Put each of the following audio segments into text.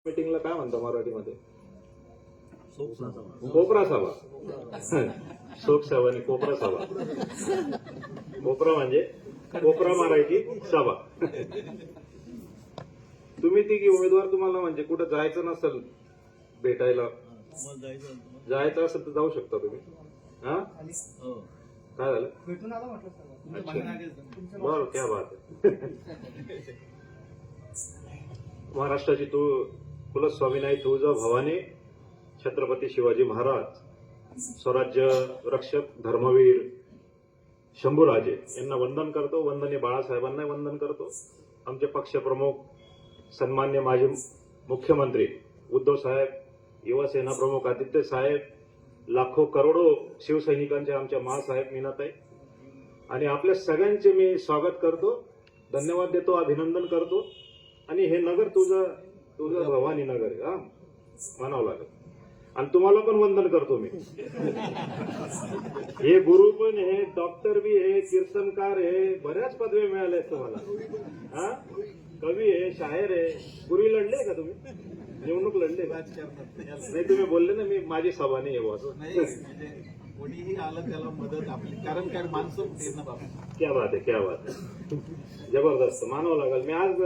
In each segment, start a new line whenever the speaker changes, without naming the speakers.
मीटिंगला काय म्हणतो मराठीमध्ये? कोपरा सभा. शोक सभा आणि कोपरा सभा. कोपरा म्हणजे कोपरा मारायची सभा. तुम्ही ती उमेदवार तुम्हाला म्हणजे कुठं जायचं नसेल भेटायला, जायचं असेल तर जाऊ शकता तुम्ही. हा काय झालं? अच्छा बरं, क्या बात आहे. महाराष्ट्राची कुलस्वामिनी तुळजाभवानी छत्रपती शिवाजी महाराज स्वराज्य रक्षक धर्मवीर शंभूराजे यांना वंदन करतो. वंदनीय बाळासाहेबांना वंदन करतो. आमचे पक्षप्रमुख सन्मान्य माजी मुख्यमंत्री उद्धव साहेब, युवासेना प्रमुख आदित्य साहेब, लाखो करोडो शिवसैनिकांचे आमच्या मासाहेब मीनाताई आणि आपल्या सगळ्यांचे मी स्वागत करतो, धन्यवाद देतो, अभिनंदन करतो. आणि हे नगर तुझं भवानी नगर आहे, हा म्हणावं लागेल. आणि तुम्हाला पण वंदन करतो मी. हे गुरु पण हे, डॉक्टर बी हे, कीर्तनकार हे, बऱ्याच पदवी मिळाल्या तुम्हाला. हा कवी आहे, शायर आहे. पूर्वी लढले का तुम्ही? निवडणूक लढले नाही? तुम्ही बोलले ना मी माझी सभा नाही आहे असं.
कोणीही आलं त्याला मदत आपली, कारण काय माणसं
क्या बात आहे, क्या बात आहे. जबरदस्त मानावं लागेल. मी आज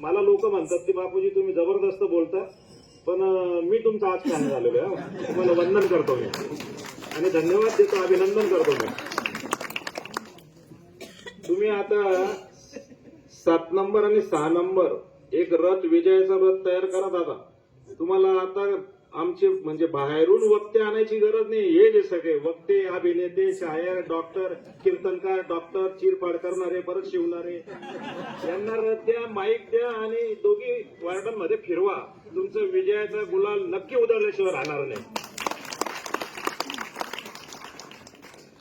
मला लोक म्हणतात की बापूजी तुम्ही जबरदस्त बोलता, पण मी तुमचा आज फॅन झालेलो आहे. तुम्हाला वंदन करतो मी आणि धन्यवाद देतो, अभिनंदन करतो मी. तुम्ही आता 7 नंबर आणि 6 नंबर एक रथ, विजयाचा रथ तयार करा दादा. तुम्हाला आता आमचे म्हणजे बाहेरून वक्ते आणायची गरज नाही. हे जे सगळे वक्ते, अभिनेते, शायर, डॉक्टर, कीर्तनकार, डॉक्टर, चिरफाड करणारे, परत शिवणारे, यांना रथ द्या, माईक द्या आणि दोघी वार्डांमध्ये फिरवा. तुमचं विजयाचा गुलाल नक्की उधळल्याशिवाय राहणार नाही.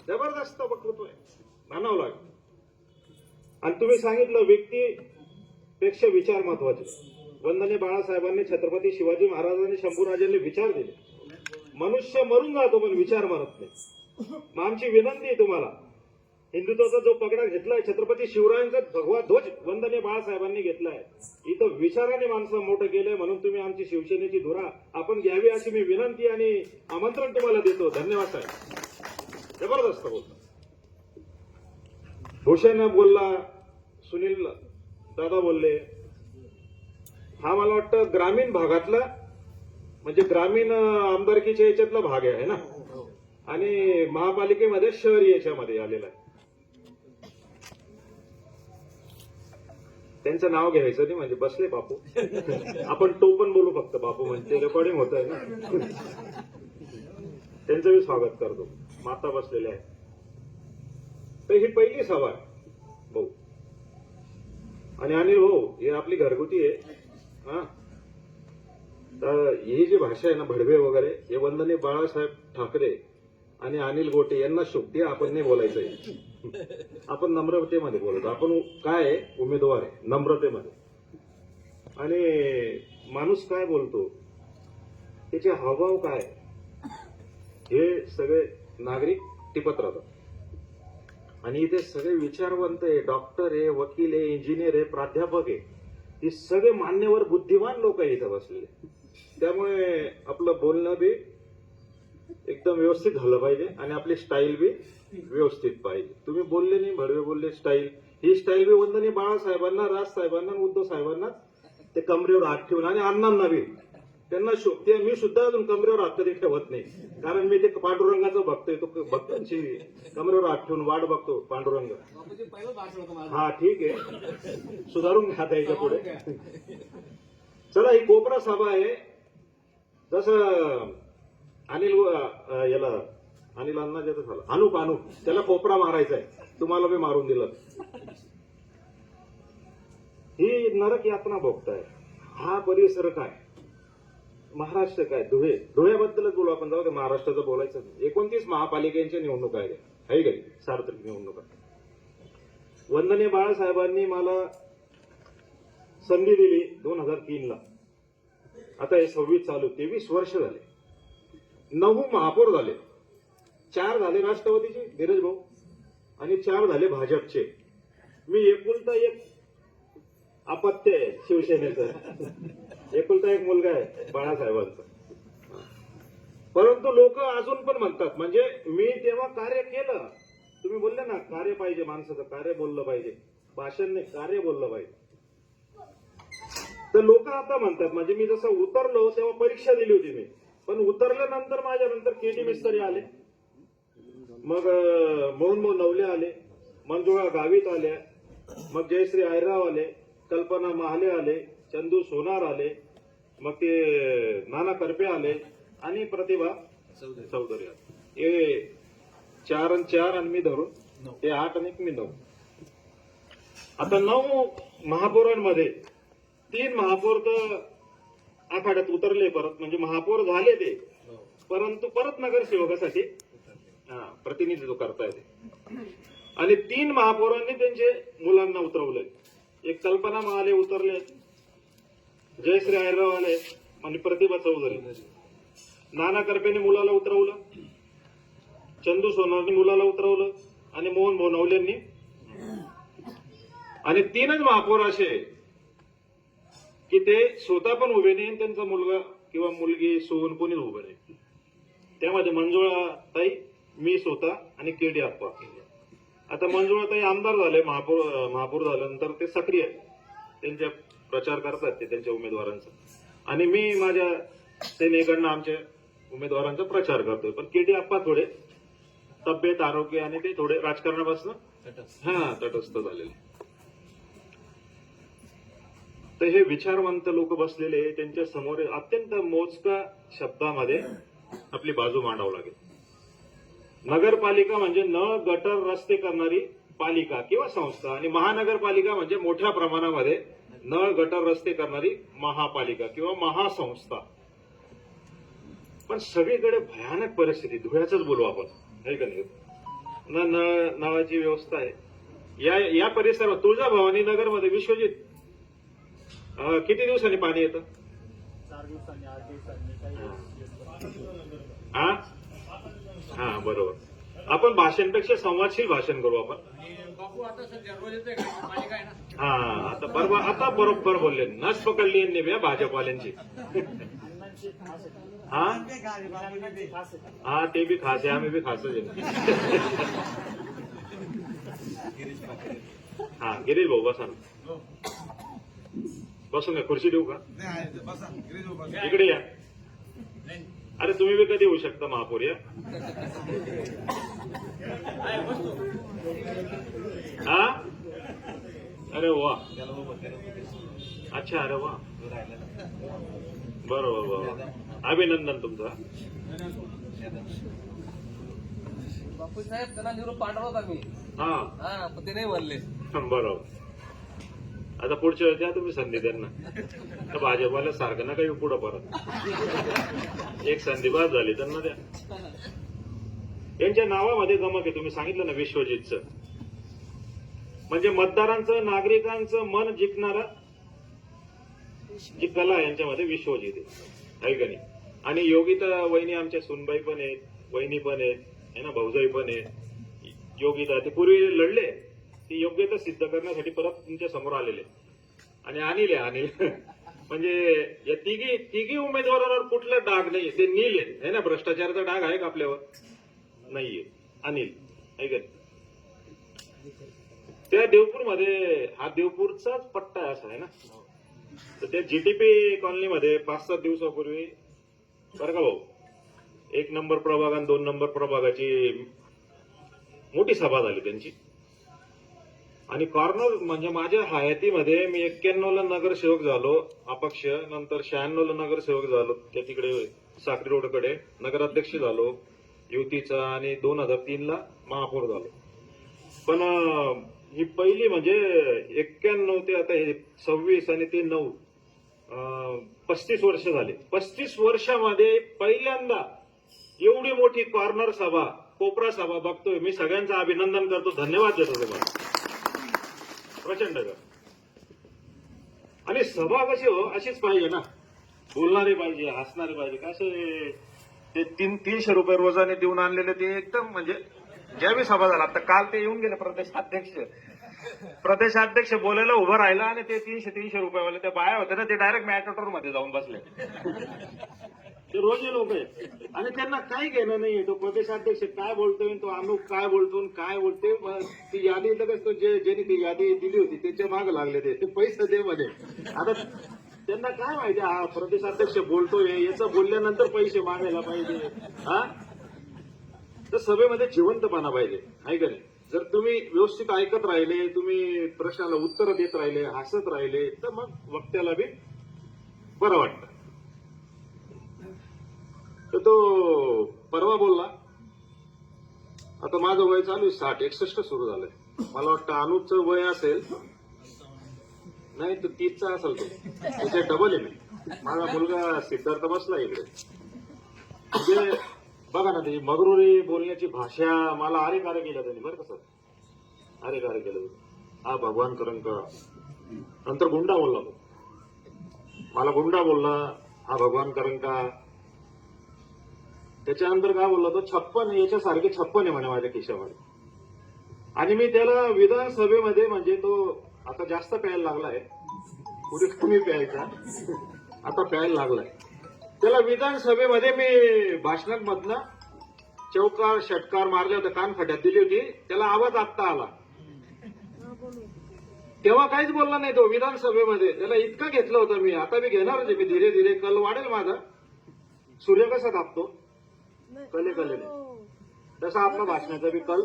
जबरदस्त वक्तृत्व आहे, मानावं लागेल. आणि तुम्ही सांगितलं व्यक्तीपेक्षा विचार महत्वाचे. वंदनीय बाळासाहेबांनी, छत्रपती शिवाजी महाराजांनी, शंभूराजांनी विचार दिले. मनुष्य मरून जातो पण विचार मरत नाही. मग आमची विनंती आहे तुम्हाला, हिंदुत्वाचा जो पगडा घेतलाय छत्रपती शिवरायांचा भगवा ध्वज वंदनीय बाळासाहेबांनी घेतलाय, इथं विचाराने माणसं मोठं केलंय, म्हणून तुम्ही आमची शिवसेनेची धुरा आपण घ्यावी अशी मी विनंती आणि आमंत्रण तुम्हाला देतो. धन्यवाद साहेब, जबरदस्त बोलतो. भूषण बोलला, सुनील दादा बोलले. हा मला वाटतं ग्रामीण भागातला म्हणजे ग्रामीण आमदारकीच्या याच्यातला भाग आहे ना, आणि महापालिकेमध्ये शहरी याच्यामध्ये आलेला आहे. त्यांचं नाव घ्यायचं नाही म्हणजे बसले बापू. आपण तो पण बोलू फक्त बापू म्हणजे रेकॉर्डिंग होत आहे ना. त्यांचं मी स्वागत करतो. माता बसलेले आहे. तर ही पहिली सभा आहे भाऊ. आणि अनिल भाऊ हे आपली घरगुती आहे. हा तर ही जी भाषा आहे ना, भडवे वगैरे, हे वंदनीय बाळासाहेब ठाकरे आणि अनिल गोटे यांना शोभते. आपण नाही बोलायचंय, आपण नम्रतेमध्ये बोलतो. आपण काय आहे, उमेदवार आहे नम्रतेमध्ये. आणि माणूस काय बोलतो, त्याचे हावभाव काय, हे सगळे नागरिक टिपत राहतात. आणि इथे सगळे विचारवंत आहे, डॉक्टर आहे, वकील आहे, इंजिनियर आहे, प्राध्यापक आहे, हे सगळे मान्यवर बुद्धिमान लोक आहे इथं बसलेले. त्यामुळे आपलं बोलणं बी एकदम व्यवस्थित झालं पाहिजे आणि आपली स्टाईल बी व्यवस्थित पाहिजे. तुम्ही बोलले नाही, भडवे बोलले, स्टाईल, ही स्टाईल बी वंदनीय बाळासाहेबांना, राजसाहेबांना, उद्धव साहेबांना ते कमरेवर हात ठेवून आणि अण्णांना बी त्यांना शोभते. मी सुद्धा अजून कमरेवर हात कधी ठेवत नाही, कारण मी ते पांडुरंगाचं बघतोय. तो भक्तांची कमरेवर हात ठेवून वाट बघतो पांडुरंग. हा ठीक आहे, सुधारून घ्या याच्या पुढे. चला, ही कोपरा सभा आहे. जसं अनिलांना ज्याचं झालं अनू त्याला कोपरा मारायचा आहे, तुम्हाला बी मारून दिलं. ही नरक यातना भोगताय. हा परिसर काय, महाराष्ट्र काय, धुळ्याबद्दलच बोलू आपण. जाऊ दे, महाराष्ट्राचं बोलायचं. 29 महापालिकेच्या निवडणुका आहे का, सार्वत्रिक निवडणुका. वंदनीय बाळासाहेबांनी मला संधी दिली 2003ला. आता हे 26 चालू, 23 वर्ष झाले. 9 महापौर झाले, 4 झाले राष्ट्रवादीचे धीरज भाऊ आणि 4 झाले भाजपचे. मी एकुलता एक अपत्य आहे शिवसेनेचं. एकुलता एक मुलगा आहे बाळासाहेबांचा. परंतु लोक अजून पण म्हणतात, म्हणजे मी तेव्हा कार्य केलं. तुम्ही बोलले ना कार्य पाहिजे, माणसाचं कार्य बोललं पाहिजे, भाषण नाही कार्य बोललं पाहिजे. तर लोक आता म्हणतात, म्हणजे मी जसं उतरलो तेव्हा परीक्षा दिली होती मी, पण उतरल्यानंतर माझ्या नंतर केटी मिस्त्री आले, मग मोहन नवले आले, मंजुळा गावित आल्या, मग जयश्री आयराव आले, कल्पना महाले आले, चंदू सोनार आले, मग ते नाना करपे आले आणि प्रतिभा चौधरी आले. हे 4 आणि 4 आणि मी धरून ते 8 आणि मी 9. आता 9 महापौरांमध्ये 3 महापौर तर आखाड्यात उतरले परत, म्हणजे महापौर झाले ते, परंतु परत नगरसेवकासाठी प्रतिनिधित्व करता येते. आणि 3 महापौरांनी त्यांचे मुलांना उतरवले. एक कल्पना महाले उतरले, जयश्री आयराव आले आणि प्रतिभा चौधरी. नाना करपेने मुलाला उतरवलं, चंदू सोनारने मुलाला उतरवलं आणि मोहन बोनवलेंनी. आणि 3च महापौर असे की ते स्वतः पण उभे नाही, त्यांचा मुलगा किंवा मुलगी सून कोणीच उभे नाही. त्यामध्ये मंजुळा ताई, मी स्वतः आणि केडी आप्पा. आता मंजुळा ताई आमदार झाले, महापौर झाल्यानंतर ते सक्रिय त्यांच्या प्रचार करतात ते त्यांच्या उमेदवारांचा, आणि मी माझ्या सेनेकडनं आमच्या उमेदवारांचा प्रचार करतोय. पण केडी आप्पा थोडे तब्येत आरोग्य आणि ते थोडे राजकारणापासून तटस्थ झालेले. तर हे विचारवंत लोक बसलेले, त्यांच्या समोर अत्यंत मोजका शब्दामध्ये आपली बाजू मांडावं लागेल. नगरपालिका म्हणजे नळ गटर रस्ते करणारी पालिका किंवा संस्था, आणि महानगरपालिका म्हणजे मोठ्या प्रमाणामध्ये नळ गटर रस्ते करणारी महापालिका किंवा महासंस्था. पण सगळीकडे भयानक परिस्थिती, धुळ्याच बोलू आपण, आहे का नाही? नळाची व्यवस्था आहे या परिसरात. तुळजाभवानी नगरमध्ये विश्वजित किती दिवसांनी पाणी येतं?
4 दिवसांनी 8 दिवसांनी.
हा बरोबर. आपण भाषणपेक्षा संवादशील भाषण करू आपण.
बापू आता सध्या रोज येतोय पाणी काय ना.
आता बरोबर बोलले. नस पकडली यांनी बे भाजपवाल्यांची. ते बी खास आहे, आम्ही बी खासच आहे. गिरीश भाऊ बसा ना. बसून घ्या, खुर्ची देऊ का? इकडे या. अरे तुम्ही बी कधी होऊ शकता महापौर या. अरे वा, अच्छा, अरे वा, बरोबर, अभिनंदन तुमचं.
बापू साहेब त्यांना निरोप पाठवला होता मी. पण ते नाही म्हणले.
बरोबर. आता पुढच्या वेळेस द्या तुम्ही संधी त्यांना. तर भाजपाला सारखं ना काही पुढं परत एक संधी बाद झाली त्यांना द्या. यांच्या नावामध्ये गमक आहे, तुम्ही सांगितलं ना विश्वजितचं, म्हणजे मतदारांचं नागरिकांचं मन जिंकणारा जी कला यांच्यामध्ये विश्वजित आहे का नाही? आणि योगिता वहिनी आमच्या सुनबाई पण आहेत, वहिनी पण आहेत, है ना, भाऊजाई पण आहेत. योगिता ते पूर्वी लढले, ती योग्यता सिद्ध करण्यासाठी परत तुमच्या समोर आलेले आणि अनिल म्हणजे या तिघी उमेदवारांवर कुठला डाग नाही, ते नील आहे ना. भ्रष्टाचाराचा डाग आहे का आपल्यावर? नाहीये. अनिल आहे का? त्या देवपूरमध्ये, हा देवपूरचाच पट्टा असा आहे ना. तर त्या जीटीपी कॉलनीमध्ये 5-7 दिवसापूर्वी बरं का भाऊ, 1 नंबर प्रभाग आणि 2 नंबर प्रभागाची मोठी सभा झाली त्यांची. आणि कॉर्नर म्हणजे माझ्या हयातीमध्ये मी 91ला नगरसेवक झालो अपक्ष, नंतर 96ला नगरसेवक झालो त्या तिकडे साक्री रोडकडे, नगराध्यक्ष झालो युतीचा, आणि 2003ला महापौर झालो. पण ही पहिली म्हणजे 91 ते आता हे 26 आणि ते 9 35 वर्ष झाले. 35 वर्षामध्ये पहिल्यांदा एवढी मोठी कॉर्नर सभा, कोपरा सभा बघतोय मी. सगळ्यांचं अभिनंदन करतो, धन्यवाद देतो तुम्हाला, प्रचंड. आणि सभा कशी हो, अशीच पाहिजे ना, बोलणारे पाहिजे, हसणारे पाहिजे. कसं ते 300 रुपये रोजाने देऊन आणलेले ते एकदम म्हणजे ज्यावेळी सभा झाला, आता काल ते येऊन गेले प्रदेशाध्यक्ष, प्रदेशाध्यक्ष बोलायला उभं राहिला आणि ते 300 रुपयावाले त्या बाया होत्या ना, ते डायरेक्ट मॅटोटर मध्ये जाऊन बसले. ते रोजी लोक आहेत आणि त्यांना काही घेणं नाहीये. तो प्रदेशाध्यक्ष काय बोलतोय, तो अमुक काय बोलतो, काय बोलते. ती यादी लगेच तो ज्यांनी ती यादी दिली होती त्याच्या मागे लागले ते पैसे दे मध्ये. आता त्यांना काय माहिती, हा प्रदेशाध्यक्ष बोलतोय, याचं बोलल्यानंतर पैसे मागायला पाहिजे. हा, तर सभेमध्ये जिवंतपणा पाहिजे, आहे का नाही? जर तुम्ही व्यवस्थित ऐकत राहिले, तुम्ही प्रश्नाला उत्तर देत राहिले, हसत राहिले, तर मग वक्त्याला बी बरं वाटतं. तर तो परवा बोलला, आता माझं वय चालू आहे 60-61 सुरू झालंय. मला वाटतं अनुजचं वय असेल, नाही तर 30चा असेल तो, त्याच्या डबल आहे मी. माझा मुलगा सिद्धार्थ बसला इकडे. म्हणजे बघा ना, त्याची मगरुरी बोलण्याची भाषा मला अरे कार्य केलं त्यांनी, बरं का सर, अरे कार्य केलं. हा भगवान करण का, नंतर गुंडा बोलला तो, मला गुंडा बोलला, हा भगवान करण का. त्याच्यानंतर काय बोलला तो, 56 याच्यासारखे 56 आहे म्हणे माझ्या खिशामध्ये. आणि मी त्याला विधानसभेमध्ये, म्हणजे तो आता जास्त प्यायला लागलाय, पुढे कमी प्यायचा, आता प्यायला लागलाय. त्याला विधानसभेमध्ये मी भाषणामधनं चौकार षटकार मारले होते, कानफट्यात दिली होती, त्याला आवाज आत्ता आला. तेव्हा काहीच बोलला नाही तो विधानसभेमध्ये. त्याला इतकं घेतलं होतं मी, आता मी घेणारच आहे. मी धीरे धीरे कल वाढेल माझा. सूर्य कसा तापतो कलेने, तसा आपला भाषणाचा बी कल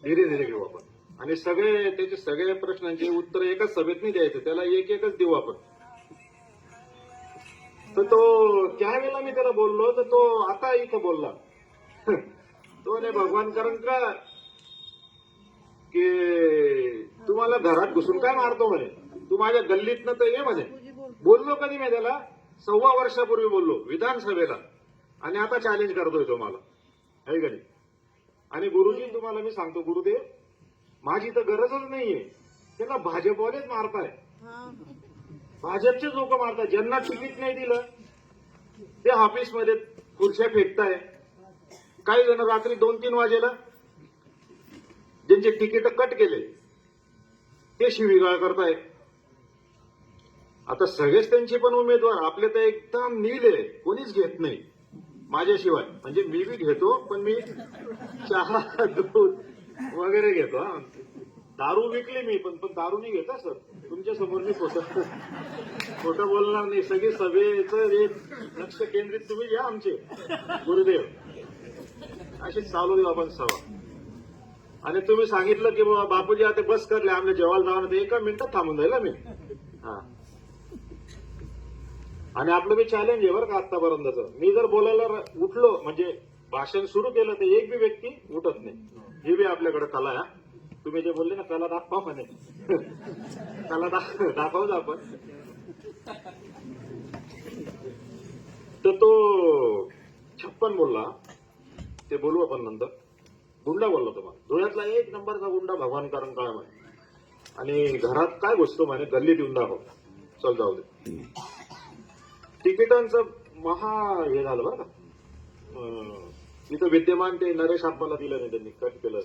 धीरे धीरे घेऊ आपण. आणि सगळे त्याचे सगळ्या प्रश्नांची उत्तर एकाच सभेत नाही द्यायचं, त्याला एक एकच देऊ आपण. तर तो त्यावेळेला मी त्याला बोललो, तर तो आता इथं बोलला. तो नाही भगवान कारण का की तुम्हाला घरात घुसून काय मारतो म्हणे, तू माझ्या गल्लीतनं तर ये म्हणे. बोललो कधी मी त्याला, 1.25 वर्षापूर्वी बोललो विधानसभेला, आणि आता चॅलेंज करतोय तो मला, आहे का नाही? आणि गुरुजी तुम्हाला मी सांगतो, गुरुदेव माझी तर गरजच नाहीये, त्यांना भाजपवालेच मारताय, भाजपचे लोक मारताय. ज्यांना तिकीट नाही दिलं ते ऑफिसमध्ये खुर्च्या फेकताय. काही जण रात्री 2-3 वाजेला ज्यांचे तिकीट कट केले ते शिवीगाळ करताय. आता सगळेच त्यांचे पण उमेदवार आपले तर एकदम नील आहे, कोणीच घेत नाही माझ्याशिवाय. म्हणजे मी बी घेतो, पण मी चहा दूध वगैरे घेतो. हा, दारू विकली मी, पण दारू नाही घेता सर, तुमच्या समोर मी खोटं बोलणार नाही. सगळी सभेचं एक लक्ष केंद्रित तुम्ही घ्या आमचे गुरुदेव, अशीच चालू देऊ आपण सभा. आणि तुम्ही सांगितलं की बापूजी आता बस करले, आम्ही जेवायला जावं, तर 1 मिनिटात थांबून जाईल मी. हा, आणि आपलं बी चॅलेंज आहे बरं का आतापर्यंतचं. मी जर बोलायला उठलो, म्हणजे भाषण सुरू केलं, तर एक बी व्यक्ती उठत नाही. ही बी आपल्याकडे कला आहे. तुम्ही जे बोलले ना, कला दाखवा म्हणे, कला दाखवू आपण. तर तो 56 बोलला, ते बोलू आपण नंतर. गुंडा बोलला तुम्हाला, धुळ्यातला 1 नंबरचा गुंडा भगवान कारण काय म्हणे. आणि घरात काय घुसतो म्हणे, गल्लीत येऊन दाखव. चल जाऊ दे. तिकिटांचं महा हे झालं बरं का. इथं विद्यमान ते नरेश आप्पाला दिलं नाही, त्यांनी कट केलं.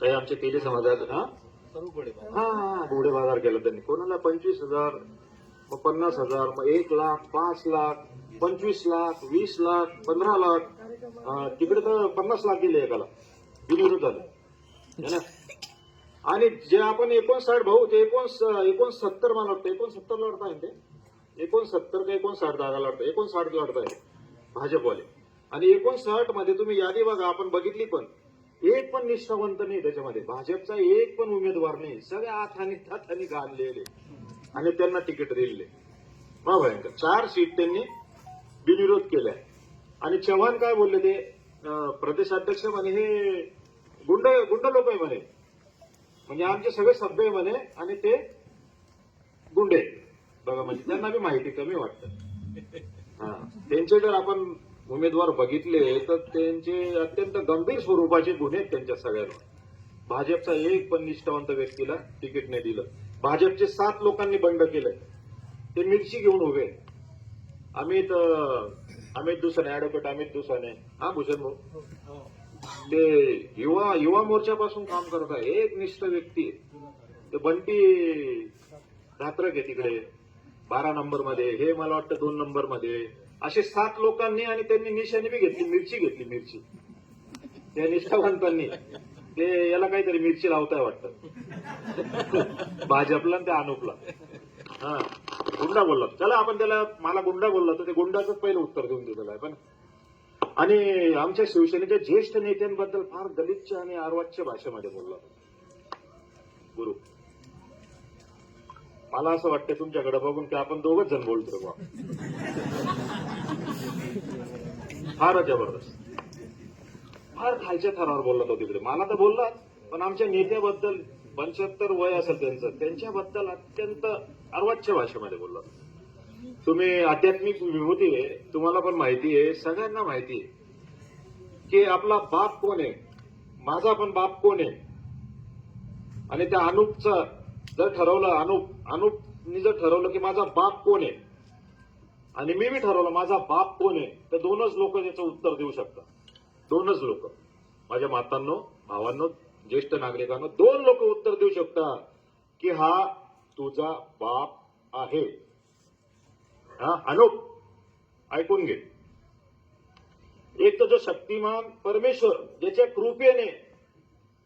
काही आमचे तेली समाजात हा घोडे बाजार केला त्यांनी. कोणाला 25,000, मग 50,000, मग 1 लाख, 5 लाख, 25 लाख, 20 लाख, 15 लाख. तिकडे तर 50 लाख दिले एकाला, बिनविरोध झालं है ना. आणि जे आपण 59 भाऊ, ते 69 मला वाटतं, 69 लढताय ते, 69 का 59 जागा लढताय, 59 लढताय भाजपवाले. आणि 59 मध्ये तुम्ही यादी बघा, आपण बघितली, पण एक पण निष्ठावंत नाही त्याच्यामध्ये. भाजपचा एक पण उमेदवार नाही, सगळ्या हाताने घाललेले आणि त्यांना तिकीट दिलेले. भयंकर 4 सीट त्यांनी बिनविरोध केलाय. आणि चव्हाण काय बोलले, ते प्रदेशाध्यक्ष म्हणे हे गुंड लोक आहे म्हणे, म्हणजे आमचे सगळे सभ्य आहे म्हणे, आणि ते गुंडे. बघा, म्हणजे त्यांना बी माहिती कमी वाटतं. हा, त्यांचे जर आपण उमेदवार बघितले तर त्यांचे अत्यंत गंभीर स्वरूपाचे गुन्हे आहेत त्यांच्या सगळ्यांवर. भाजपचा एक पण निष्ठावंत व्यक्तीला तिकीट नाही दिलं. भाजपचे 7 लोकांनी बंड केलंय, ते मिरची घेऊन उभे. अमित दुसाने, ऍडव्होकेट अमित दुसाने, हा भूषण भाऊ, ते युवा मोर्चापासून काम करत आहे. एक निष्ठ व्यक्ती ते बंटी धात्रक आहे तिकडे 12 नंबर मध्ये, हे मला वाटतं 2 नंबर मध्ये. असे 7 लोकांनी आणि त्यांनी निशाणी बी घेतली, मिरची त्या निष्ठावंतांनी. ते याला काहीतरी मिरची लावताय वाटतं भाजपला आणि त्या अनुपला. हा, गुंडा बोलला. चला आपण त्याला, मला गुंडा बोलला तर ते गुंडाचंच पहिलं उत्तर देऊन दिलेलं आहे. पण आणि आमच्या शिवसेनेच्या ज्येष्ठ नेत्यांबद्दल फार दलितच्या आणि आर्वाच्य भाषेमध्ये बोलला गुरु. मला असं वाटतं तुमच्याकडे बघून की आपण दोघच जण बोलतो बा. फारच जबरदस्त, फार खालच्या थरावर बोलला तो तिकडे. मला तर बोलला, पण आमच्या नेत्याबद्दल 75 वय असेल त्यांचं, त्यांच्याबद्दल अत्यंत अर्वाच्य भाषेमध्ये बोलला. तुम्ही आध्यात्मिक विभूती आहे, तुम्हाला पण माहिती आहे, सगळ्यांना माहिती आहे की आपला बाप कोण आहे, माझा पण बाप कोण आहे. आणि त्या अनुपचं जर ठरवलं, अनुपनी जर ठरवलं की माझा बाप कोण आहे आणि मी बी ठरवलं माझा बाप कोण आहे, तर 2च लोक त्याचं उत्तर देऊ शकतात. 2च लोक, माझ्या मातांनो, भावांनो, ज्येष्ठ नागरिकांनो, 2 लोक उत्तर देऊ शकतात की हा तुझा बाप आहे. हा अनुप, ऐकून घे. एक तर जो शक्तिमान परमेश्वर, ज्याच्या कृपेने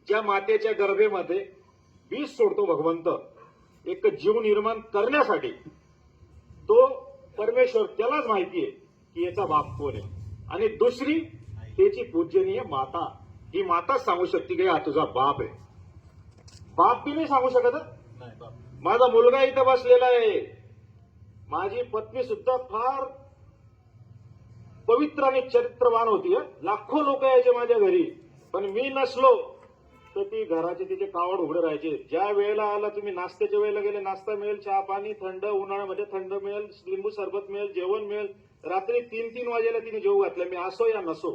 ज्या मातेच्या गर्भेमध्ये बीज सोडतो भगवंत एक जीव निर्माण करण्यासाठी, तो परमेश्वर, त्यालाच माहिती आहे की याचा बाप कोण आहे. आणि दुसरी त्याची पूजनीय माता, ही माताच सांगू शकते की हा तुझा बाप आहे. बाप बी नाही सांगू शकत.
नाही बाप.
माझा मुलगा इथं बसलेला आहे, माझी पत्नी सुद्धा फार पवित्र आणि चरित्रवान होती. लाखो लोक यायचे माझ्या घरी, पण मी नसलो तर ती घराचे तिचे कावड उघडे राहायचे. ज्या वेळेला आला तुम्ही, नाश्त्याच्या वेळेला गेले, नाश्ता मिळेल, चहा पाणी, थंड उन्हाळ्यामध्ये थंड मिळेल, लिंबू सरबत मिळेल, जेवण मिळेल. रात्री 3-3 वाजेला तिने जेवू घातलं, मी असो या नसो.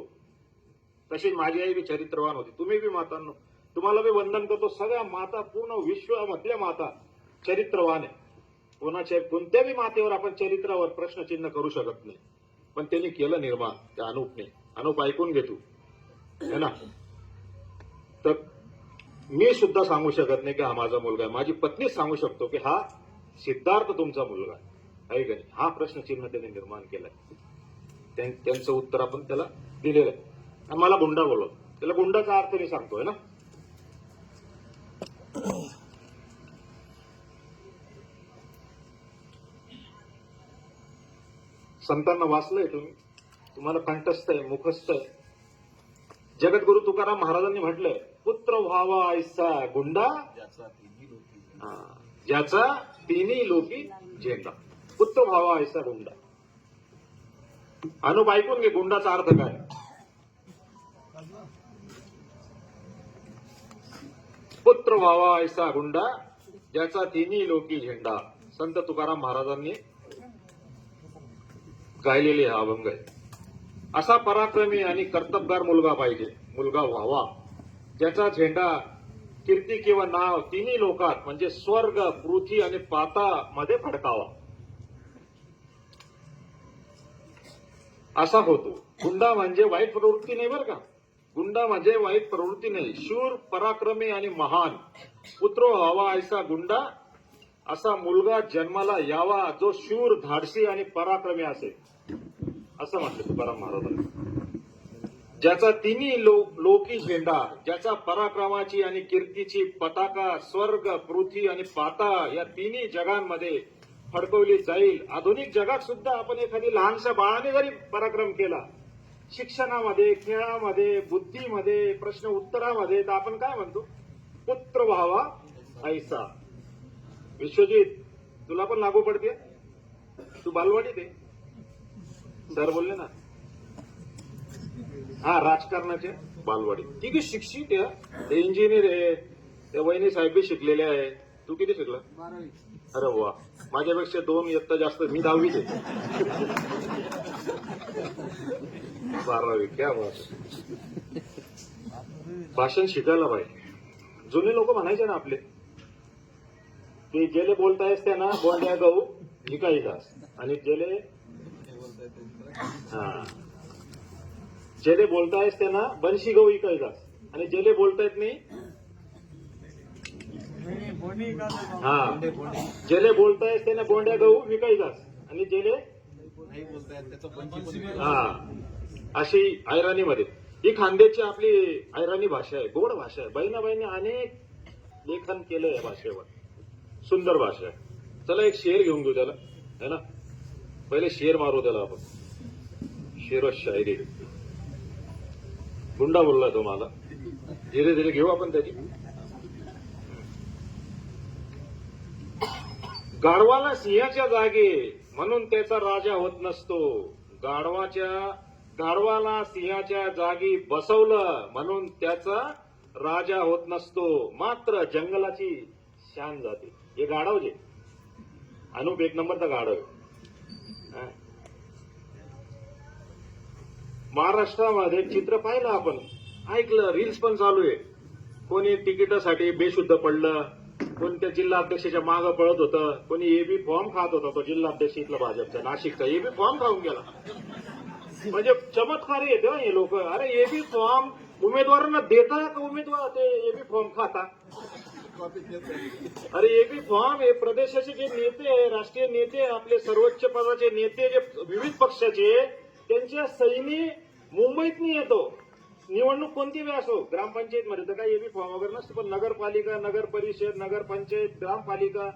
तशीच माझी आई बी चरित्रवान होती. तुम्ही बी मातांनो, तुम्हाला बी वंदन करतो. सगळ्या माता, पूर्ण विश्वामधल्या माता चरित्रवान आहे. कोणत्या बी मातेवर आपण चरित्रावर प्रश्नचिन्ह करू शकत नाही, पण त्यांनी केलं निर्माण त्या अनुपने. अनुप, ऐकून घे तू, है ना. तर मी सुद्धा सांगू शकत नाही की हा माझा मुलगा आहे. माझी पत्नीच सांगू शकतो की हा सिद्धार्थ तुमचा मुलगा आहे का नाही. हा प्रश्नचिन्ह त्यांनी निर्माण केलाय. त्यांचं उत्तर आपण त्याला दिलेलं आहे. आणि मला गुंडा बोलव, त्याला गुंडाचा अर्थ मी सांगतोय ना. संतांना वाचलंय तुम्ही, तुम्हाला कंठस्थ आहे, मुखस्थ आहे. जगद्गुरु तुकाराम महाराजांनी म्हटलंय, पुत्र व्हावा ऐसा गुंडा, ज्याचा तिन्ही लोकी झेंडा. पुत्र व्हावा ऐसा गुंडा. अनुप, ऐकून घे गुंडाचा अर्थ काय. पुत्र व्हावा ऐसा गुंडा, ज्याचा तिन्ही लोकी झेंडा. संत तुकाराम महाराजांनी गायलेले हा अभंग आहे. असा पराक्रमी आणि कर्तबगार मुलगा व्हावा, ज्याचा झेंडा कीर्ती किंवा नाव तिन्ही लोकात म्हणजे स्वर्ग, पृथ्वी आणि पातामध्ये फडकावा, असा होतो. गुंडा म्हणजे वाईट प्रवृत्ती नाही बरं का. गुंडा म्हणजे वाईट प्रवृत्ती नाही, शूर, पराक्रमी आणि महान. पुत्र व्हावा ऐसा गुंडा, असा मुलगा जन्माला यावा जो शूर, धाडसी आणि पराक्रमी असेल, असं म्हटलं तुकाराम महाराजांनी. ज्याचा तिन्ही लोकी झेंडा, ज्याचा पराक्रमाची आणि कीर्तीची पताका स्वर्ग, पृथ्वी आणि पाता या तिन्ही जगांमध्ये फडकवली जाईल. आधुनिक जगात सुद्धा आपण एखादी लहानशा बाळाने जरी पराक्रम केला, शिक्षणामध्ये, खेळामध्ये, बुद्धीमध्ये, प्रश्न उत्तरामध्ये, तर आपण काय म्हणतो, पुत्र व्हावा ऐसा. विश्वजित, तुला पण लागू पडते, तू बालवाडीत आहे. सर बोलले ना, हा राजकारणाचे बालवाडी. ठीक आहे, शिक्षित आहे, ते इंजिनियर आहे, त्या वहिनी साहेब बी शिकलेले आहे. तू किती शिकला.
12वी.
अरे वा, माझ्यापेक्षा 2 इयत्ता जास्त. मी 10वीच आहे. 12वी. क्या बात. भाषण शिकायला पाहिजे. जुने लोक म्हणायचे ना आपले, की जेले बोलतायस त्यांना बोंड्या गहू जिकाई घास, आणि जेले जेले बोलतायस त्यांना बनशी गहू इकायचास आणि जेले बोलतायत नाही हा जेले बोलतायस त्यांना बोंड्या गहू विकायचास आणि जेले
नाही बोलतायत त्याचं पंची पण
हा अशी ऐराणीमध्ये ही खानदेशची आपली ऐराणी भाषा आहे, गोड भाषा आहे. बहिणाबाईंनी अनेक लेखन केलं या भाषेवर, सुंदर भाषा आहे. चला एक शेर घेऊन घेऊ त्याला, है ना. पहिले शेर मारू त्याला आपण. शेर शायरी गुंडा बोलला तो मला, धीरे धीरे घेऊ आपण त्याची. गाढवाला सिंहाच्या जागी म्हणून त्याचा राजा होत नसतो. गाढवाला सिंहाच्या जागी बसवलं म्हणून त्याचा राजा होत नसतो. मात्र जंगलाची शान जाते. हे गाढव जे अनुप एक नंबरचा गाढव आहे. महाराष्ट्रामध्ये चित्र पाहिलं आपण, ऐकलं, रील्स पण चालू आहे. कोणी तिकिटासाठी बेशुद्ध पडलं, कोणी त्या जिल्हा अध्यक्षाच्या मागं पळत होतं, कोणी एबी फॉर्म खात होता. तो जिल्हा अध्यक्ष इथला भाजपचा नाशिकचा एबी फॉर्म खाऊन गेला. म्हणजे चमत्कारी येते हे लोक. अरे एबी फॉर्म उमेदवारांना देता का उमेदवार ते एबी फॉर्म खाता? अरे एबी फॉर्म हे प्रदेशाचे जे नेते आहे, राष्ट्रीय नेते, आपले सर्वोच्च पदाचे नेते जे विविध पक्षाचे, त्यांच्या सैनी मुंबईतनी येतो. निवडणूक कोणती वेळ असो, ग्रामपंचायत मध्ये तर काही एबी फॉर्म वगैरे नसतं, पण नगरपालिका, नगर परिषद, नगरपंचायत, ग्रामपालिका,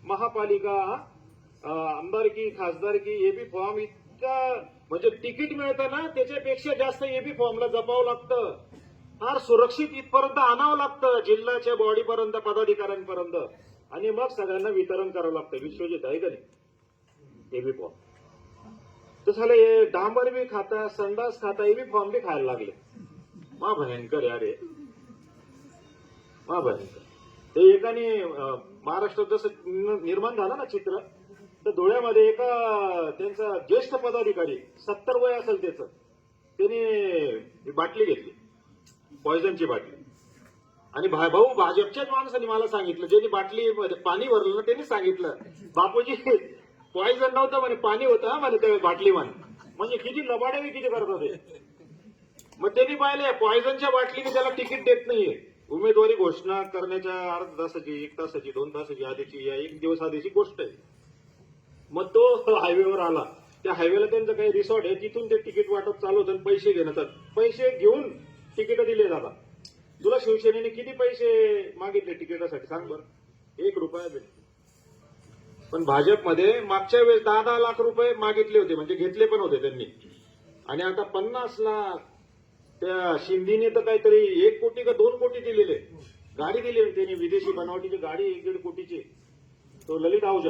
महापालिका, आमदारकी, खासदारकी, एबी फॉर्म इतका म्हणजे तिकीट मिळतं ना, त्याच्यापेक्षा जास्त एबी फॉर्मला जपावं लागतं. फार सुरक्षित इथपर्यंत आणावं लागतं, जिल्ह्याच्या बॉडीपर्यंत, पदाधिकाऱ्यांपर्यंत, आणि मग सगळ्यांना वितरण करावं लागतं. विश्वजित आहे का नाही एबी फॉर्म? तसं हे डांबर बी खाता, संडास खाता, एबी फॉर्म बी खायला लागले. मा भयंकर यार हे, मा भयंकर. ते एकाने महाराष्ट्रात जसं निर्माण झालं ना चित्र, तर धुळ्यामध्ये एका त्यांचा ज्येष्ठ पदाधिकारी, 70 वय असेल त्याचं, त्याने बाटली घेतली, पॉयझनची बाटली. आणि भाऊ भाजपच्याच माणसाने मला सांगितलं, ज्यांनी बाटली पाणी भरलं ना, त्यांनी सांगितलं, बापूजी पॉयझन नव्हतं म्हणे, पाणी होतं म्हणे त्या बाटली म्हणे. म्हणजे किती लबाडे किती करत होते. मग त्यांनी पाहिलं पॉयझनच्या बाटलीने त्याला तिकीट देत नाहीये. उमेदवारी घोषणा करण्याच्या अर्धा तासाची, 1 तासाची, 2 तासाची आधीची, या 1 दिवस आधीची गोष्ट आहे. मग तो हायवेवर आला. त्या हायवेला त्यांचं काही रिसॉर्ट आहे, तिथून ते तिकीट वाटप चालू होतं, पैसे घेण्यात. पैसे घेऊन तिकीट दिले जातात. तुला शिवसेनेने किती पैसे मागितले तिकिटासाठी सांग बरं? 1 रुपया भेट. पण भाजपमध्ये मागच्या वेळेस 10-10 लाख रुपये मागितले होते, म्हणजे घेतले पण होते त्यांनी. आणि आता 50 लाख. त्या शिंदेने तर काहीतरी 1 कोटी का 2 कोटी दिलेले. गाडी दिली त्यांनी, विदेशी बनावटीची गाडी 1-1.5 कोटीची, तो ललित आहूजा.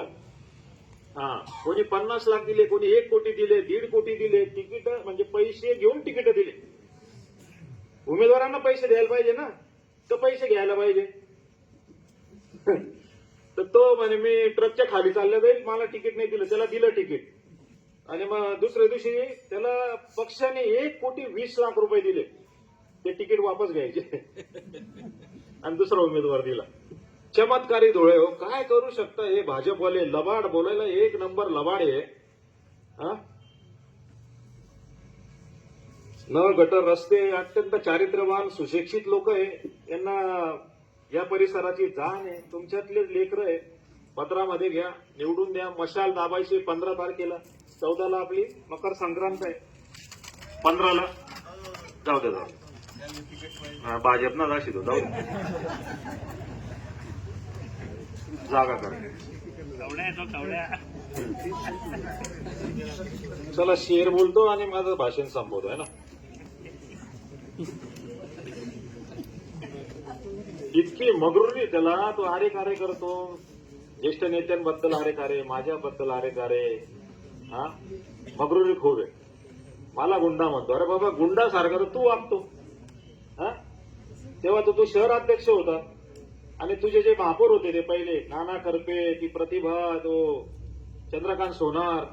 हा, कोणी 50 लाख दिले, कोणी 1 कोटी दिले, 1.5 कोटी दिले. तिकीट म्हणजे पैसे घेऊन तिकीट दिले. उमेदवारांना पैसे द्यायला पाहिजे ना, तर पैसे घ्यायला पाहिजे. तर तो म्हणे मी ट्रकच्या खाली चालला जाईल, मला तिकीट नाही दिलं. त्याला दिलं तिकीट. आणि मग दुसऱ्या दिवशी त्याला पक्षाने 1,20,00,000 रुपये दिले ते तिकीट वापस घ्यायचे. आणि दुसरा उमेदवार दिला. चमत्कारी धुळे हो. काय करू शकता हे भाजपवाले. लबाड बोलायला 1 नंबर लबाड आहे. न गटर रस्ते, अत्यंत चारित्र्यवान सुशिक्षित लोक आहे. यांना या परिसराची जाण आहे. तुमच्यातले लेकरं आहे. पत्रामध्ये घ्या, निवडून द्या. मशाल दाबायची 15 तारखेला. 14ला आपली मकर संक्रांत आहे. 15ला जाऊ दे, भाजपना जाशी तो जाऊ दे. जागा कर. चला शेर बोलतो आणि माझं भाषण संपवतो आहे ना. इतकी मगरुरी त्याला. तो आरे कार्य करतो, ज्येष्ठ नेत्यांबद्दल आरे कार्य, माझ्याबद्दल आरे कार्य. हा, मगरुरी खूप आहे. मला गुंडा म्हणतो. अरे बाबा, गुंडा सारखा तर तू वागतो. हा, तेव्हा तो शहराध्यक्ष होता. आणि तुझे जे महापौर होते ते पहिले, नाना करपे, ती प्रतिभा, तो चंद्रकांत सोनार,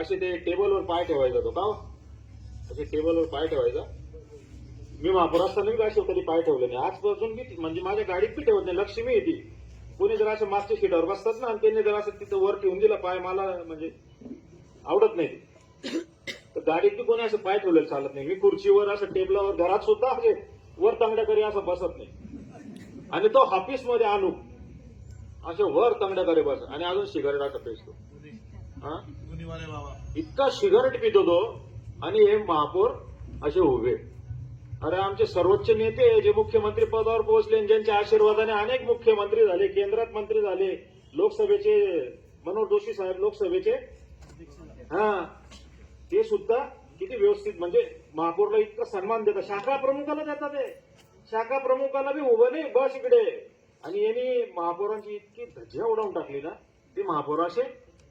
असे ते टेबलवर पाय ठेवायचा. तो का असे टेबलवर पाय ठेवायचा. मी महापौर असताना मी असे कधी पाय ठेवले नाही. आजपासून मी म्हणजे माझ्या गाडीत बी ठेवत नाही. लक्ष्मी येते. कोणी जर असं मागच्या सीटावर बसतात ना, आणि त्यांनी जर असं तिथं वर ठेवून दिला पाय, मला म्हणजे आवडत नाही. तर गाडीत कोणी असं पाय ठेवलेलं चालत नाही. मी खुर्चीवर असं टेबलावर घरात सुद्धा असे वर तांगड्या करी असं बसत नाही. आणि तो ऑफिसमध्ये आणू असे वर तांगड्या करे बस आणि अजून सिगारेट असं पेचतो. हा
गुन्हेवाले बाबा
इतका सिगारेट पितो तो. आणि हे महापौर असे उभे. अरे आमचे सर्वोच्च नेते जे मुख्यमंत्री पदावर पोहोचले आणि ज्यांच्या आशीर्वादाने अनेक मुख्यमंत्री झाले, केंद्रात मंत्री झाले, लोकसभेचे मनोहर जोशी साहेब लोकसभेचे, हा ते सुद्धा किती व्यवस्थित म्हणजे महापौरला इतका सन्मान देतात. शाखा प्रमुखाला देतात. ते शाखा प्रमुखाला बी उभं नाही बस इकडे. आणि यांनी महापौरांची इतकी धज्जा उडवून टाकली ना ते महापौर असे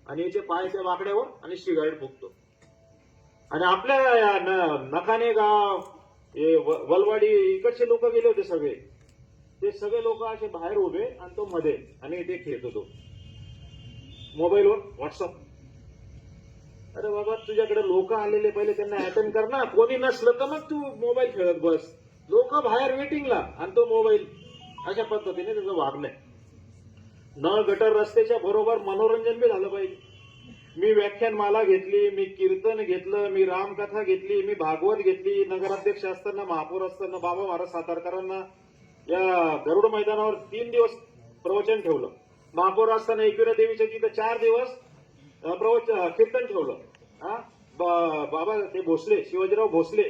आणि याचे पाय त्या वाकड्यावर आणि सिगारेट फुकतो. आणि आपल्या नखाने गाव हे वलवाडी इकडचे लोक गेले होते सगळे. ते सगळे लोक असे बाहेर उभे आणि तो मध्ये आणि ते खेळत होतो मोबाईलवर व्हॉट्सअप. अरे बाबा तुझ्याकडे लोक आलेले पहिले त्यांना अटेंड कर ना. कोणी नसलं तर मग तू मोबाईल खेळत बस. लोक बाहेर वेटिंगला आणि तो मोबाईल. अशा पद्धतीने त्याचं वागणं. नळ गटर रस्त्याच्या बरोबर मनोरंजन बी झालं पाहिजे. मी व्याख्यानमाला घेतली, मी कीर्तन घेतलं, मी रामकथा घेतली, मी भागवत घेतली. नगराध्यक्ष असताना महापौर असताना बाबा महाराज सातारकरांना या गरुड मैदानावर 3 दिवस प्रवचन ठेवलं. महापौर असताना एकविरा देवीच्या तिथं 4 दिवस कीर्तन ठेवलं. हा बाबा ते भोसले, शिवाजीराव भोसले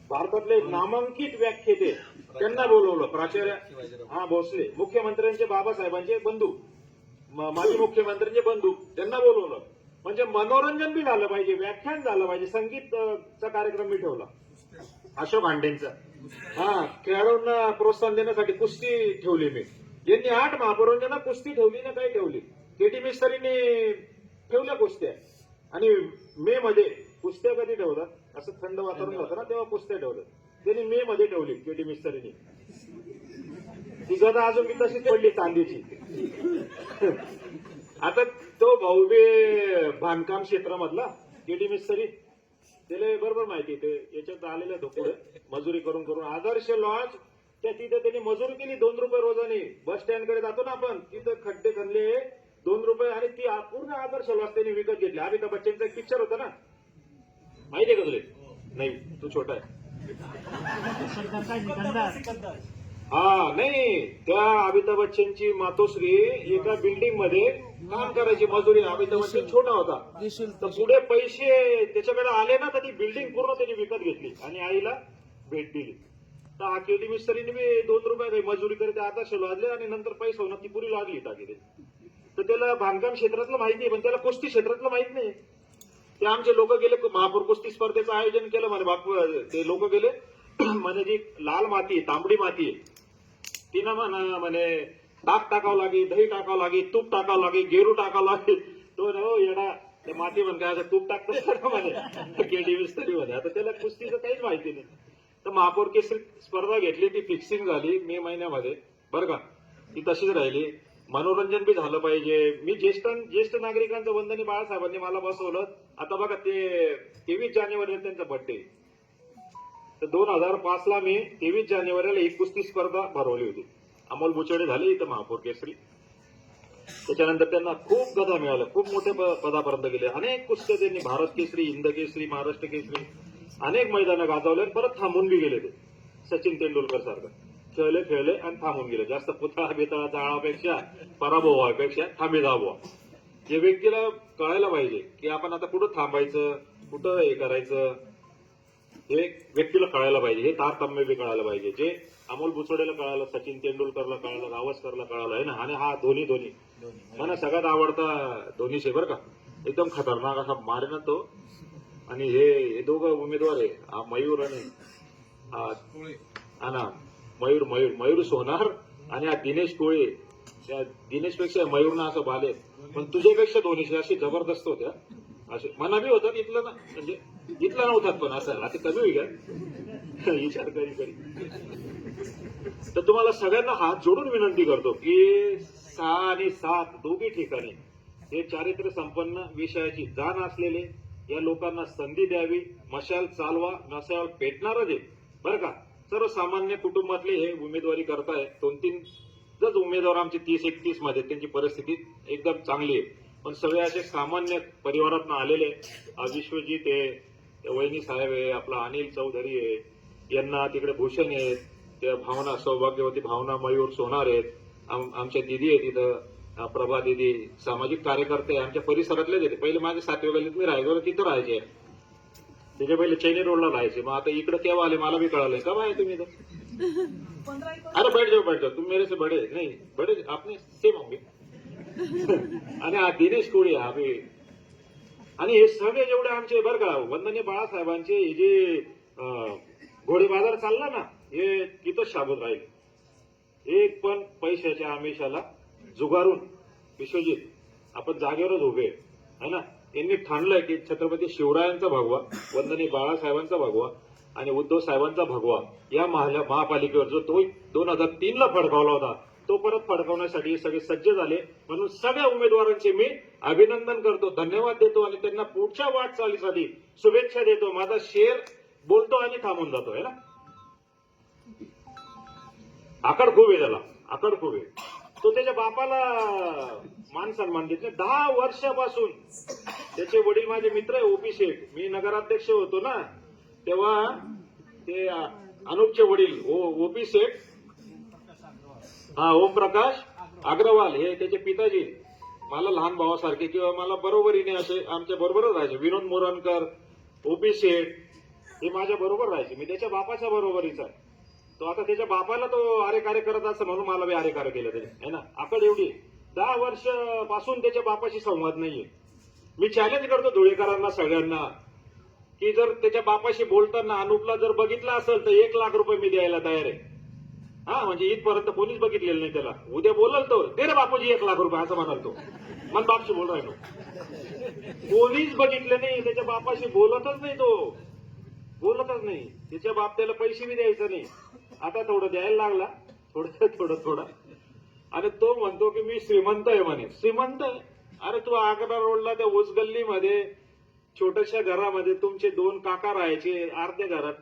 भारतातले नामांकित व्याख्याते त्यांना बोलवलं. प्राचार्य हा भोसले मुख्यमंत्र्यांचे बाबासाहेबांचे बंधू, माजी मुख्यमंत्र्यांचे बंधू त्यांना बोलवलं. म्हणजे मनोरंजन बी झालं पाहिजे, व्याख्यान झालं पाहिजे. संगीतचा कार्यक्रम मी ठेवला अशोक हांडेंचा. हा खेळाडूंना प्रोत्साहन देण्यासाठी कुस्ती ठेवली मी. यांनी 8 महापौरांना कुस्ती ठेवली ना काही ठेवली. केटी मिस्त्रीने ठेवल्या कुस्त्या. आणि मे मध्ये कुस्त्या कधी ठेवतात असं थंड वातावरण होतं ना तेव्हा कुस्त्या ठेवलं. त्यांनी मे मध्ये ठेवली केटी मिस्त्रीने. ती गदा अजून मी तशीच पडली चांदीची. आता तो भाऊ बी बांधकाम क्षेत्रामधला केटी मिस्त्री त्याला बरोबर माहिती. ते याच्यात आलेल्या धोकडे मजुरी करून करून आदर्श लॉज त्या तिथे त्यांनी मजुरी केली 2 रुपये रोजाने. बस स्टँडकडे जातो ना आपण तिथं खड्डे खणले 2 रुपये. आणि ती पूर्ण आदर्श लॉज त्यांनी विकत घेतली. अमिताभ बच्चनचा एक पिक्चर होता ना माहिती आहे का तुले? नाही तू छोटा आहे. हा नाही त्या अमिताभ बच्चनची मातोश्री एका बिल्डिंग मध्ये काम करायची मजुरी. अमिताभ बच्चन छोटा होता तर पुढे पैसे त्याच्याकडे आले ना तर ती बिल्डिंग पूर्ण त्यांनी विकत घेतली आणि आईला भेट दिली. तर हा केटी मिस्त्रीने बी 2 रुपये मजुरी करते आदर्श लादले आणि नंतर पैसा होणार ती पुरी लागली टाकी. तर त्याला बांधकाम क्षेत्रातलं माहिती आहे पण त्याला कुस्ती क्षेत्रातलं माहित नाही. ते आमचे लोक गेले महापौर कुस्ती स्पर्धेचं आयोजन केलं म्हणे बापू. ते लोक गेले म्हणे जी लाल माती तांबडी माती आहे तिनं म्हणे ताक टाकावं लागे, दही टाकावं लागे, तूप टाकावं लागे, गेरू टाकावं लागे. तो हो येडा ते माती म्हण काय तूप टाकतो म्हणे केडी मिस्त्री म्हणे. आता त्याला कुस्तीचं काहीच माहिती नाही. तर महापौर केसरी स्पर्धा घेतली ती फिक्सिंग झाली मे महिन्यामध्ये बरं का. ती तशीच राहिली. मनोरंजन बी झालं पाहिजे. मी ज्येष्ठ नागरिकांचं वंदनी बाळासाहेबांनी मला बसवलं. आता बघा ते 23 जानेवारीला त्यांचा बर्थडे. तर 2005ला मी 23 जानेवारीला एक कुस्ती स्पर्धा भरवली होती. अमोल बुचडे झाले इथं महापौर केसरी. त्याच्यानंतर त्यांना खूप गदा मिळाल्या, खूप मोठ्या पदापर्यंत गेले. अनेक कुस्त्या त्यांनी भारत केसरी, हिंद केसरी, महाराष्ट्र केसरी अनेक मैदानं गाजवले. परत थांबून बी गेले. ते सचिन तेंडुलकर सारखं खेळले आणि थांबून गेले. जास्त पुतळा बितळा जाळापेक्षा पराभव व्हायपेक्षा थांबे जावं हे व्यक्तीला कळायला पाहिजे की आपण आता कुठं थांबायचं, कुठं हे करायचं हे व्यक्तीला कळायला पाहिजे. हे तारतम्य बी कळायला पाहिजे. जे अमोल बुचडेला कळालं, सचिन तेंडुलकरला कळालं, गावस्करला कळालं आहे ना. आणि हा धोनी मला सगळ्यात आवडता धोनी शे बरं का. एकदम खतरनाक असा मारे ना तो. आणि हे दोघं उमेदवार आहे हा मयूर आणि हा ना मयूर सोनार आणि हा दिनेश टोळे. त्या दिनेशपेक्षा मयूरना असं बाले पण तुझ्यापेक्षा धोनीशी अशी जबरदस्त होत्या. असे मना बी होतात इथलं ना म्हणजे इथला नव्हतात पण असं आता कमी होईल का विचार करी. तर तुम्हाला सगळ्यांना हात जोडून विनंती करतो की 6 आणि 7 दोघी ठिकाणी हे चारित्र्य संपन्न विषयाची जाण असलेले या लोकांना संधी द्यावी. मशाल चालवा, मशाल पेटणारच आहे बरं का. सर्वसामान्य कुटुंबातले हे उमेदवारी करताय. 2-3 जर उमेदवार आमचे 30-31 मध्ये त्यांची परिस्थिती एकदम चांगली आहे. पण सगळे असे सामान्य परिवारातून आलेले विश्वजित आहे, वहिनी साहेब आहे, आपला अनिल चौधरी आहे, यांना तिकडे भूषण आहेत, त्या भावना सौभाग्यवती भावना मयूर सोनार आहेत, आमच्या दिदी आहे तिथं प्रभा दिदी, सामाजिक कार्यकर्ते आमच्या परिसरातलेच आहेत. पहिले माझे 7व्या गल्लीत मी राहायचो, तिथं राहायचे. त्याच्या पहिले चैनी रोडला राहायचे. मग आता इकडे केव्हा आले मला बी कळालंय का बाय तुम्ही इथं. अरे बैठ जाओ तुम मेरे से बड़े नहीं बड़े आपने सेम होंगे. आणि हा दिनेश कोळी हा बी. आणि हे सगळे जेवढे आमचे बरं का वंदनीय बाळासाहेबांचे हे जे घोडे बाजार चालला ना, हे तिथंच शाबूत राहील. एक पण पैशाच्या आमिषाला जुगारून विश्वजित आपण जागेवरच उभे आहे ना. यांनी ठाणलंय की छत्रपती शिवरायांचा भगवा, वंदनीय बाळासाहेबांचा भगवा आणि उद्धव साहेबांचा भगवा या महापालिकेवर जो तो 2003ला फडकावला होता, तो परत फडकावण्यासाठी सगळे सज्ज झाले. म्हणून सगळ्या उमेदवारांचे मी अभिनंदन करतो, धन्यवाद देतो आणि त्यांना पुढच्या वाटचालीसाठी शुभेच्छा देतो. माझा शेर बोलतो आणि थांबून जातो आहे ना. आकड खूप आहे त्याला, आकड खूप आहे. तो त्याच्या बापाला मान सन्मान देत नाही. 10 वर्षापासून त्याचे वडील माझे मित्र आहे ओपी शेठ. मी नगराध्यक्ष होतो ना तेव्हा ते अनुपचे वडील ओपी शेठ, ओमप्रकाश अग्रवाल हे त्याचे पिताजी मला लहान भावासारखे किंवा मला बरोबरीने असे आमच्या बरोबरच राहायचे. विनोद मोरणकर, ओपी शेठ हे माझ्या बरोबर राहायचे. मी त्याच्या बापाच्या बरोबरीचा आहे. तो आता त्याच्या बापाला तो आरे कार्य करत असं म्हणून मला बी आरे कार्य केलं त्याने है ना. आकड एवढी 10 वर्षापासून त्याच्या बापाशी संवाद नाहीये. मी चॅलेंज करतो धुळेकरांना सगळ्यांना की जर त्याच्या बापाशी बोलताना अनुपला जर बघितला असेल तर 1 लाख रुपये मी द्यायला तयार आहे. हा म्हणजे इथपर्यंत कोणीच बघितलेलं नाही त्याला. उद्या बोलल तो दे रे बापूजी 1 लाख रुपये असं म्हणाल तो. मन बापशी बोल राहिलो. कोणीच बघितलं नाही, त्याच्या बापाशी बोलतच नाही, तो बोलतच नाही. त्याच्या बाप त्याला पैसे बी द्यायचं नाही. आता थोडं द्यायला लागला, थोडं आणि तो म्हणतो की मी श्रीमंत आहे म्हणे. श्रीमंत आहे? अरे तू आग्रा रोडला त्या ऊसगल्लीमध्ये छोट्याशा घरामध्ये तुमचे 2 काका राहायचे अर्ध्या घरात.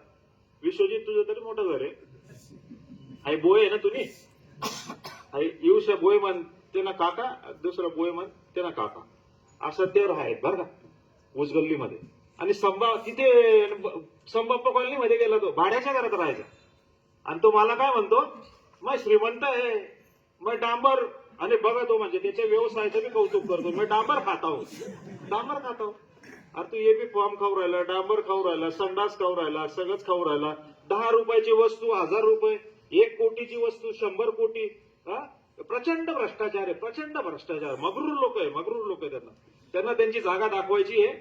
विश्वजित तुझं तरी मोठं घर आहे. आई बोय आहे ना तुम्ही, आई येऊस बोय म्हण ते ना काका, दुसरं बोय म्हण ते ना काका, असं ते राहायत बरं का ऊसगल्लीमध्ये. आणि तिथे संबाप्पा कॉलनीमध्ये गेला तो, भाड्याच्या घरात राहायचा. आणि तो मला काय म्हणतो, मग श्रीमंत आहे, मग डांबर. आणि बघा तो म्हणजे त्याच्या व्यवसायाचं मी कौतुक करतो. मी डांबर खातो. अरे तू हे बी फॉर्म खाऊ राहिला, डांबर खाऊ राहिला, संडास खाऊ राहिला, सगळंच खाऊ राहिला. 10 रुपयाची वस्तू 1000 रुपये, 1 कोटीची वस्तू 100 कोटी. प्रचंड भ्रष्टाचार आहे, प्रचंड भ्रष्टाचार. मगरूर लोक आहे त्यांना त्यांची जागा दाखवायची आहे.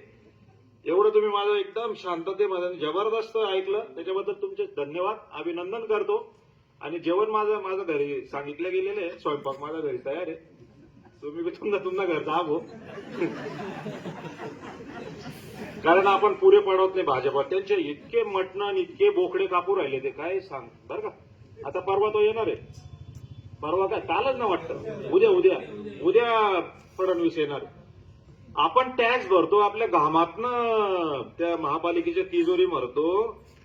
एवढं तुम्ही माझं एकदम शांततेमध्ये जबरदस्त ऐकलं, त्याच्याबद्दल तुमचे धन्यवाद, अभिनंदन करतो. आणि जेवण माझं घरी सांगितलं गेलेलं आहे, स्वयंपाक माझ्या घरी तयार आहे. तुम्ही बी तुमचा घर जा भो. कारण आपण पुरे पडवत नाही भाजपा. त्यांचे इतके मटण इतके बोकडे कापू राहिले ते काय सांग बरं का. आता परवा तो येणार आहे, परवा काय कालच ना वाटतं, उद्या फडणवीस येणार. आपण टॅक्स भरतो, आपल्या घामातनं त्या महापालिकेच्या तिजोरी भरतो.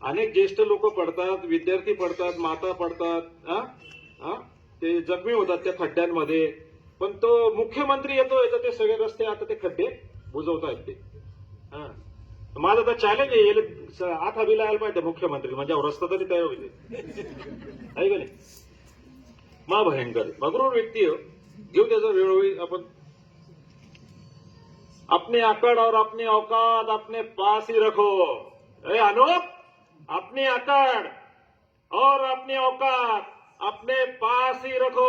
अनेक ज्येष्ठ लोक पडतात, विद्यार्थी पडतात, माता पडतात, ते जखमी होतात त्या खड्ड्यांमध्ये. पण तो मुख्यमंत्री येतोय तर ते सगळे रस्ते आता ते खड्डे बुजवतायत ते. माझं तर चॅलेंज आहे, आता बिला यायला पाहिजे मुख्यमंत्री, म्हणजे रस्ता तरी तयार होईल आहे का नाही. भयंकर मगरूर व्यक्ती घेऊ त्याचा वेळोवेळी आपण. अपने आकड़ और अपनी औकात अपने पास ही रखो. अनुप, अपनी आकड़ और अपनी औकात अपने पास ही रखो.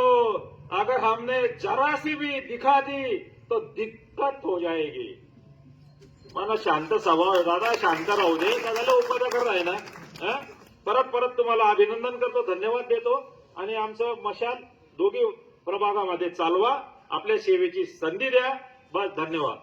अगर हमने जरा सी भी दिखा दी तो दिक्कत हो जाएगी. मला शांत स्वभाव आहे दादा, शांत राहू दे. त्याला उपदाकर आहे ना. परत तुम्हाला अभिनंदन करतो, धन्यवाद देतो. आणि आमचं मशाल दोघी प्रभागामध्ये चालवा, आपल्या सेवेची संधी द्या. बस, धन्यवाद.